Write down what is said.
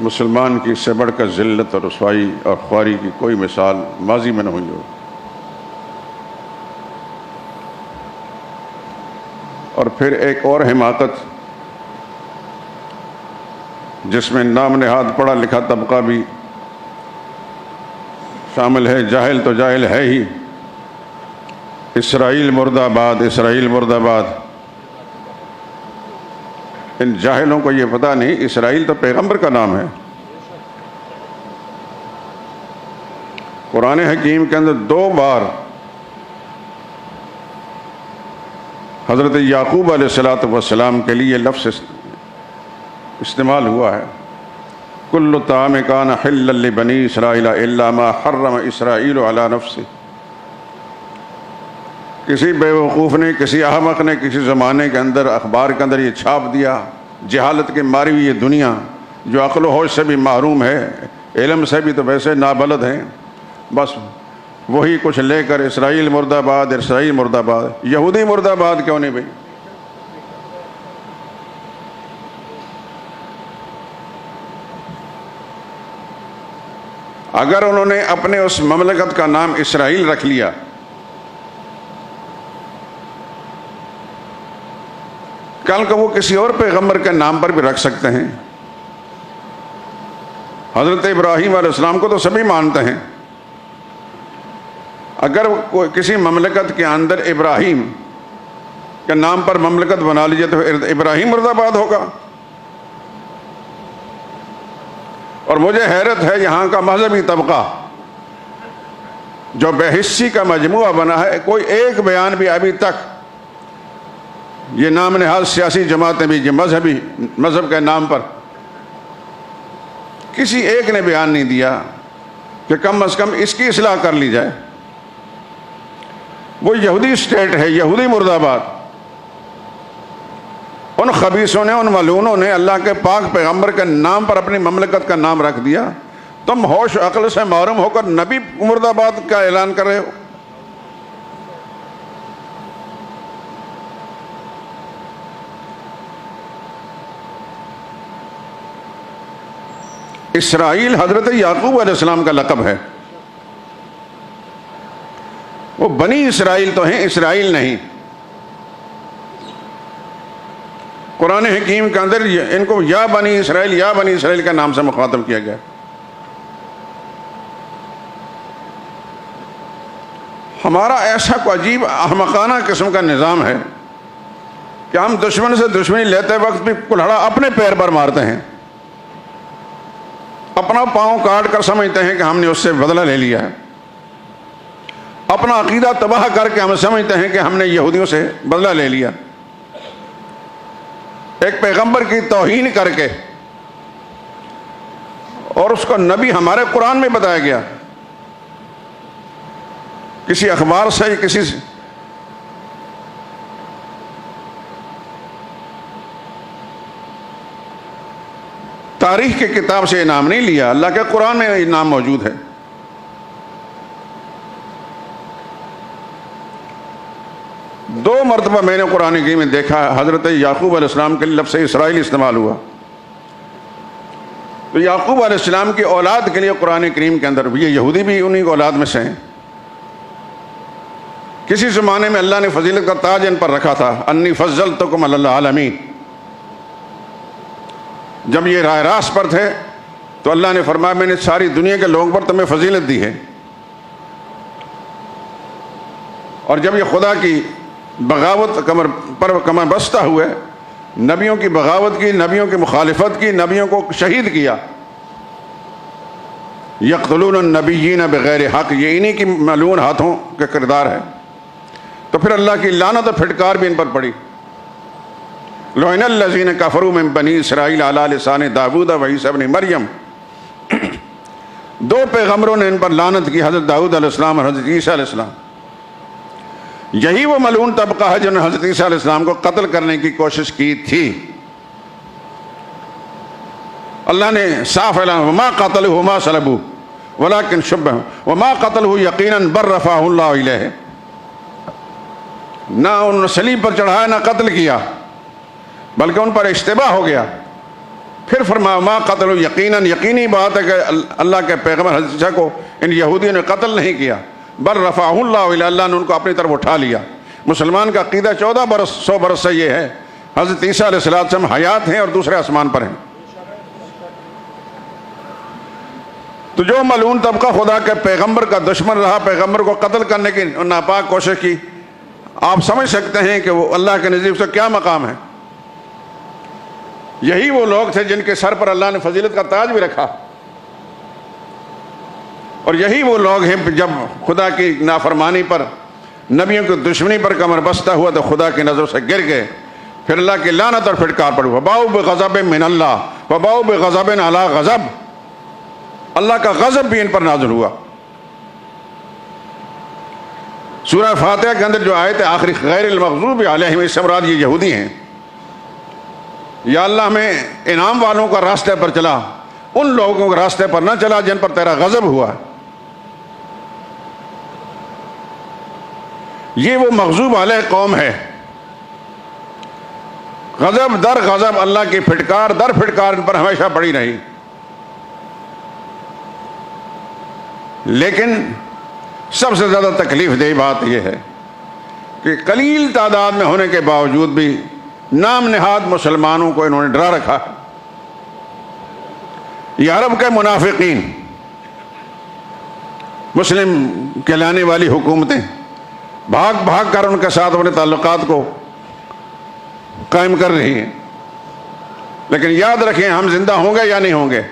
مسلمان کی اس سے بڑھ کر ذلت اور رسوائی اور خواری کی کوئی مثال ماضی میں نہ ہوئی ہو۔ اور پھر ایک اور حماقت جس میں نام نہاد پڑھا لکھا طبقہ بھی شامل ہے، جاہل تو جاہل ہے ہی، اسرائیل مرد آباد، اسرائیل مرد آباد۔ ان جاہلوں کو یہ پتہ نہیں اسرائیل تو پیغمبر کا نام ہے۔ قرآن حکیم کے اندر 2 بار حضرت یعقوب علیہ السلام کے لیے لفظ استعمال ہوا ہے، کل طعام کان حلا لبنی اسرائیل الا ما حرم اسرائیل علی نفسہ۔ کسی بے وقوف نے، کسی احمق نے کسی زمانے کے اندر اخبار کے اندر یہ چھاپ دیا، جہالت کے ماری ہوئی یہ دنیا جو عقل و ہوش سے بھی محروم ہے، علم سے بھی تو ویسے نابلد ہیں، بس وہی کچھ لے کر اسرائیل مرد آباد، اسرائیل مرد آباد۔ یہودی مرد آباد کیوں نہیں بھائی؟ اگر انہوں نے اپنے اس مملکت کا نام اسرائیل رکھ لیا کل کو وہ کسی اور پیغمبر کے نام پر بھی رکھ سکتے ہیں۔ حضرت ابراہیم علیہ السلام کو تو سبھی مانتے ہیں، اگر کسی مملکت کے اندر ابراہیم کے نام پر مملکت بنا لیجیے تو ابراہیم مرد آباد ہوگا۔ اور مجھے حیرت ہے یہاں کا مذہبی طبقہ جو بے حسی کا مجموعہ بنا ہے، کوئی ایک بیان بھی ابھی تک یہ نام نہاد سیاسی جماعتیں بھی جو مذہب کے نام پر کسی ایک نے بیان نہیں دیا کہ کم از کم اس کی اصلاح کر لی جائے۔ وہ یہودی اسٹیٹ ہے، یہودی مرد آباد۔ ان خبیثوں نے، ان ملعونوں نے اللہ کے پاک پیغمبر کے نام پر اپنی مملکت کا نام رکھ دیا۔ تم ہوش عقل سے محروم ہو کر نبی مرد آباد کا اعلان کر رہے ہو۔ اسرائیل حضرت یعقوب علیہ السلام کا لقب ہے، وہ بنی اسرائیل تو ہیں، اسرائیل نہیں۔ قرآن حکیم کے اندر ان کو یا بنی اسرائیل، یا بنی اسرائیل کے نام سے مخاطب کیا گیا۔ ہمارا ایسا کوئی عجیب احمقانہ قسم کا نظام ہے کہ ہم دشمن سے دشمنی لیتے وقت بھی کلہڑا اپنے پیر پر مارتے ہیں، اپنا پاؤں کاٹ کر سمجھتے ہیں کہ ہم نے اس سے بدلہ لے لیا ہے، اپنا عقیدہ تباہ کر کے ہم سمجھتے ہیں کہ ہم نے یہودیوں سے بدلہ لے لیا، ایک پیغمبر کی توہین کر کے، اور اس کو نبی ہمارے قرآن میں بتایا گیا، کسی اخبار سے کسی تاریخ کی کتاب سے انعام نہیں لیا، اللہ کے قرآن میں انعام موجود ہے۔ دو مرتبہ میں نے قرآن کریم میں دیکھا حضرت یعقوب علیہ السلام کے لفظ اسرائیل استعمال ہوا، تو یعقوب علیہ السلام کی اولاد کے لیے قرآن کریم کے اندر یہ یہودی بھی انہی کی اولاد میں سے ہیں۔ کسی زمانے میں اللہ نے فضیلت کا تاج ان پر رکھا تھا، انی فضلتکم علی العالمین۔ جب یہ راہ راست پر تھے تو اللہ نے فرمایا میں نے ساری دنیا کے لوگوں پر تمہیں فضیلت دی ہے، اور جب یہ خدا کی بغاوت کمر بستہ ہوئے، نبیوں کی بغاوت کی، نبیوں کی مخالفت کی، نبیوں کو شہید کیا، یقتلون النبیین بغیر حق، یہ انہی کی ملعون ہاتھوں کے کردار ہے، تو پھر اللہ کی لعنت و پھٹکار بھی ان پر پڑی۔ لعن الذین کفروا من بنی اسرائیل علی لسان داؤد و عیسی ابن مریم۔ دو پیغمبروں نے ان پر لعنت کی، حضرت داؤد علیہ السلام اور حضرت عیسیٰ علیہ السلام۔ یہی وہ ملعون طبقہ ہے جنہوں نے حضرت عیسیٰ علیہ السلام کو قتل کرنے کی کوشش کی تھی۔ اللہ نے صاف اعلان، وما قتلوه وما صلبوه ولكن شبهوا وما قتلوه یقینا بل رفعه اللہ الیہ۔ نہ ان صلیب پر چڑھایا، نہ قتل کیا، بلکہ ان پر اشتباہ ہو گیا، پھر فرمایا ما قتل یقیناً، یقینی بات ہے کہ اللہ کے پیغمبر حضرت عیسیٰ کو ان یہودیوں نے قتل نہیں کیا، بل رفعہ اللہ الی، اللہ نے ان کو اپنی طرف اٹھا لیا۔ مسلمان کا عقیدہ 100 برس سے یہ ہے حضرت عیسیٰ علیہ السلام حیات ہیں اور دوسرے آسمان پر ہیں۔ تو جو ملعون طبقہ خدا کے پیغمبر کا دشمن رہا، پیغمبر کو قتل کرنے کی ناپاک کوشش کی، آپ سمجھ سکتے ہیں کہ وہ اللہ کے نزدیک سے کیا مقام ہے۔ یہی وہ لوگ تھے جن کے سر پر اللہ نے فضیلت کا تاج بھی رکھا، اور یہی وہ لوگ ہیں جب خدا کی نافرمانی پر، نبیوں کی دشمنی پر کمر بستہ ہوا تو خدا کی نظر سے گر گئے، پھر اللہ کی لعنت اور پھٹکار پڑی۔ وباؤ بغضب من اللہ وباؤ بغضب علی غضب، اللہ کا غضب بھی ان پر نازل ہوا۔ سورہ فاتحہ کے اندر جو آیت ہے آخری غیر المغضوب علیہم، اس سے مراد یہ یہودی ہیں۔ یا اللہ ہمیں انعام والوں کا راستے پر چلا، ان لوگوں کے راستے پر نہ چلا جن پر تیرا غضب ہوا۔ یہ وہ مغضوب علیہ قوم ہے، غضب در غضب، اللہ کی پھٹکار در پھٹکار ان پر ہمیشہ پڑی رہی۔ لیکن سب سے زیادہ تکلیف دہ بات یہ ہے کہ قلیل تعداد میں ہونے کے باوجود بھی نام نہاد مسلمانوں کو انہوں نے ڈرا رکھا۔ یہ عرب کے منافقین، مسلم کہلانے والی حکومتیں بھاگ بھاگ کر ان کے ساتھ اپنے تعلقات کو قائم کر رہی ہیں، لیکن یاد رکھیں ہم زندہ ہوں گے یا نہیں ہوں گے۔